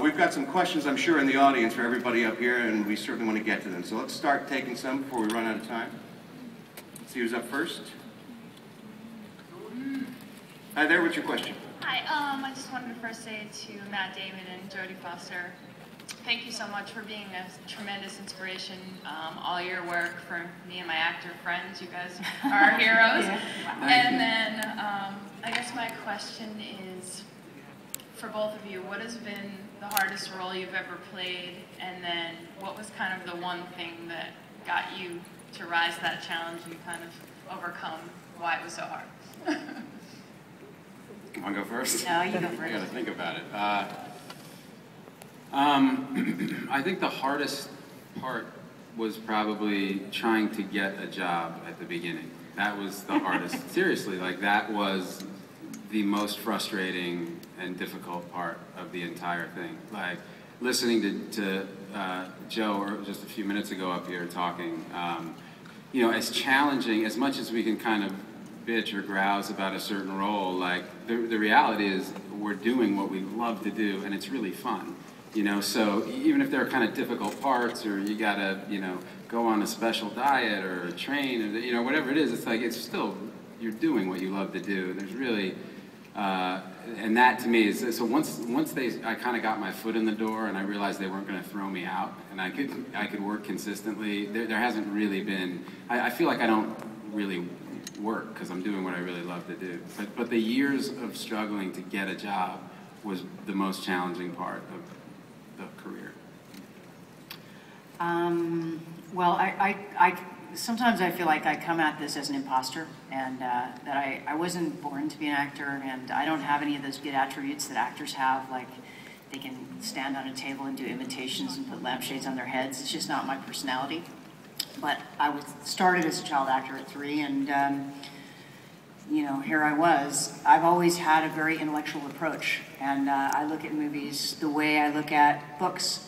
We've got some questions, I'm sure, in the audience for everybody up here, and we certainly want to get to them. So let's start taking some before we run out of time. Let's see who's up first. Hi there, what's your question? Hi, I just wanted to first say to Matt Damon and Jodie Foster, thank you so much for being a tremendous inspiration. All your work for me and my actor friends, you guys are our heroes. Yeah. And then I guess my question is, for both of you, what has been the hardest role you've ever played? And then what was kind of the one thing that got you to rise to that challenge and kind of overcome why it was so hard? You want to go first? No, you go first. I got to think about it. I think the hardest part was probably trying to get a job at the beginning. That was the hardest. Seriously, like that was the most frustrating and difficult part of the entire thing. Like listening to Joe or just a few minutes ago up here talking, you know, as challenging, as much as we can kind of bitch or grouse about a certain role, like the reality is we're doing what we love to do and it's really fun, you know. So even if there are kind of difficult parts or you gotta, you know, go on a special diet or train or, you know, whatever it is, it's like it's still, you're doing what you love to do. And there's really and that to me is, so once I kind of got my foot in the door and I realized they weren't going to throw me out and I could work consistently, there hasn't really been, I feel like I don't really work because I'm doing what I really love to do. But the years of struggling to get a job was the most challenging part of the career. Well, I sometimes I feel like I come at this as an imposter, and that I wasn't born to be an actor, and I don't have any of those good attributes that actors have, like they can stand on a table and do imitations and put lampshades on their heads. It's just not my personality. But I started as a child actor at 3, and you know, here I was. I've always had a very intellectual approach, and I look at movies the way I look at books.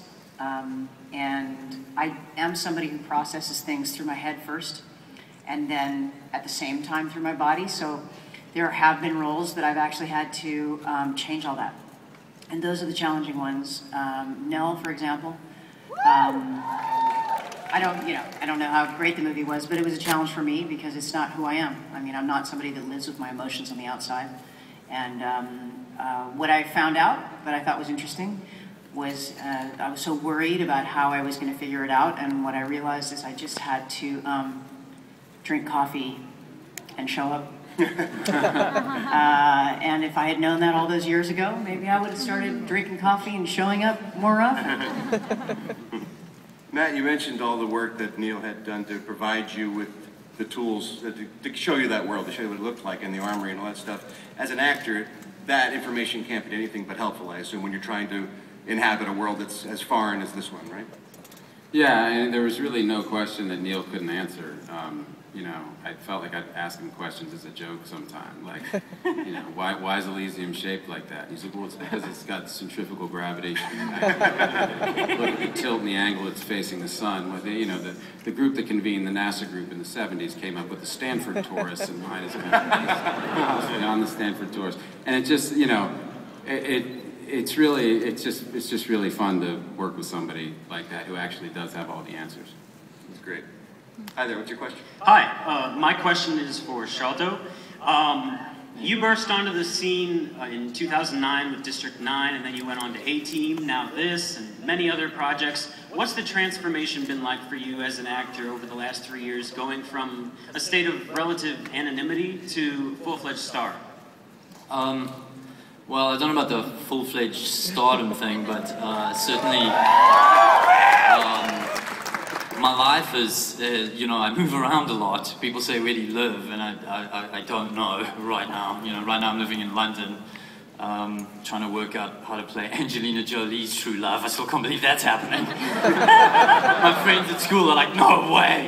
And I am somebody who processes things through my head first, and then at the same time through my body. So there have been roles that I've actually had to change all that. And those are the challenging ones. Nell, for example. I don't know how great the movie was, but it was a challenge for me because it's not who I am. I mean, I'm not somebody that lives with my emotions on the outside. And what I found out that I thought was interesting was I was so worried about how I was going to figure it out, and what I realized is I just had to drink coffee and show up. And if I had known that all those years ago, maybe I would have started drinking coffee and showing up more often. Matt, you mentioned all the work that Neill had done to provide you with the tools to show you that world, to show you what it looked like in the armory and all that stuff. As an actor, that information can't be anything but helpful, I assume, when you're trying to inhabit a world that's as foreign as this one, right? Yeah, and there was really no question that Neill couldn't answer. You know, I felt like I'd ask him questions as a joke sometime, like, you know, why is Elysium shaped like that? And he's like, well, it's because it's got centrifugal gravity. Look at the tilt and the angle it's facing the sun. Well, you know, the group that convened, the NASA group in the 70s, came up with the Stanford torus in mind as on the Stanford torus. And it just, you know, it's just really fun to work with somebody like that who actually does have all the answers. It's great. Hi there, what's your question? Hi, my question is for Sharlto. You burst onto the scene in 2009 with District 9, and then you went on to A-Team, now this, and many other projects. What's the transformation been like for you as an actor over the last 3 years, going from a state of relative anonymity to full-fledged star? Well, I don't know about the full-fledged stardom thing, but certainly my life is, you know, I move around a lot. People say, where do you live? And I don't know right now. You know, right now I'm living in London, trying to work out how to play Angelina Jolie's True Love. I still can't believe that's happening. My friends at school are like, no way.